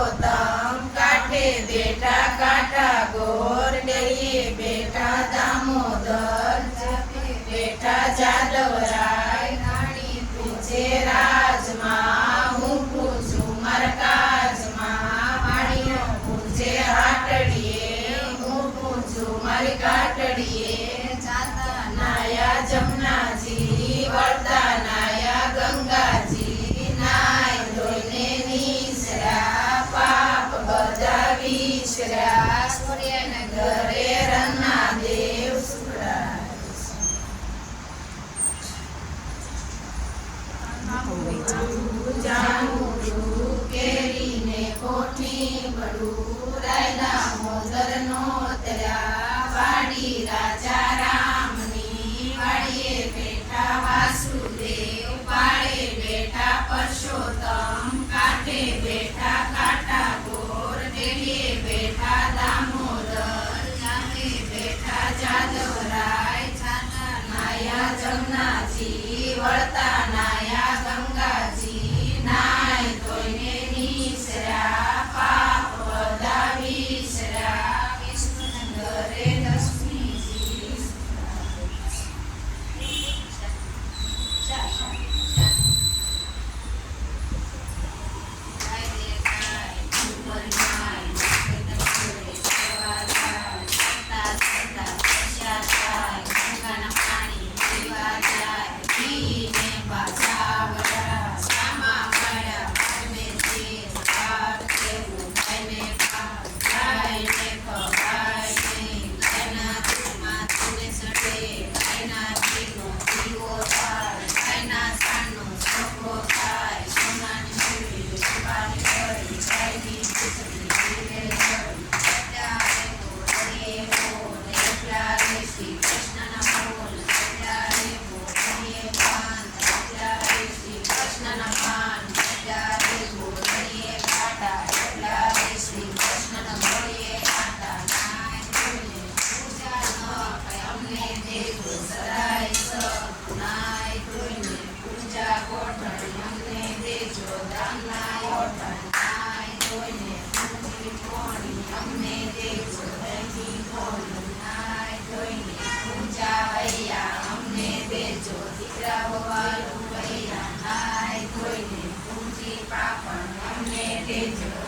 પુરુષોત્તમ કાઠે બેઠા કાંઠા ગોર ડેલીએ બેઠા દામોદર બેઠા જાદવરાય પૂછે રાજમાં હું પૂછું મરકાજમાં વાણીઓ પૂછે હાટડીએ હું પૂછું મારી કાટડીએ જાતા નાયા જમનાજી વળતા નાયા ગંગાજી નાય ધોઈને નીસર્યા પાપ બધા વિસર્યા સૂર્યને ઘરે રન્ના દેવ સુરા જાણું કેરીને કોઠી બડું રાયના મોદરનો તર્યા વાડી રાજા રામની વાડીએ બેઠા વાસુદેવ પાળે બેઠા પરસોત્તમ કાંઠે બેઠા કાંઠા ગોર ડેલીએ બેઠા દામોદર જામે બેઠા જાદવરાય જાતા નાયા જમનાજી વળતા નાયા ગંગાજી નાય ધોઈને નીસર્યા પાપ બધા વિસર્યા વિષ્ણુને ઘરે લક્ષ્મીજી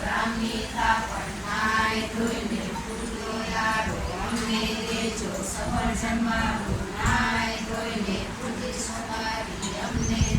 રામની થાપણ નાય ધોઈને પૂજો યારો અમને દેજો સફળ જન્મારો નાય ધોઈને પૂજી સવારી અમને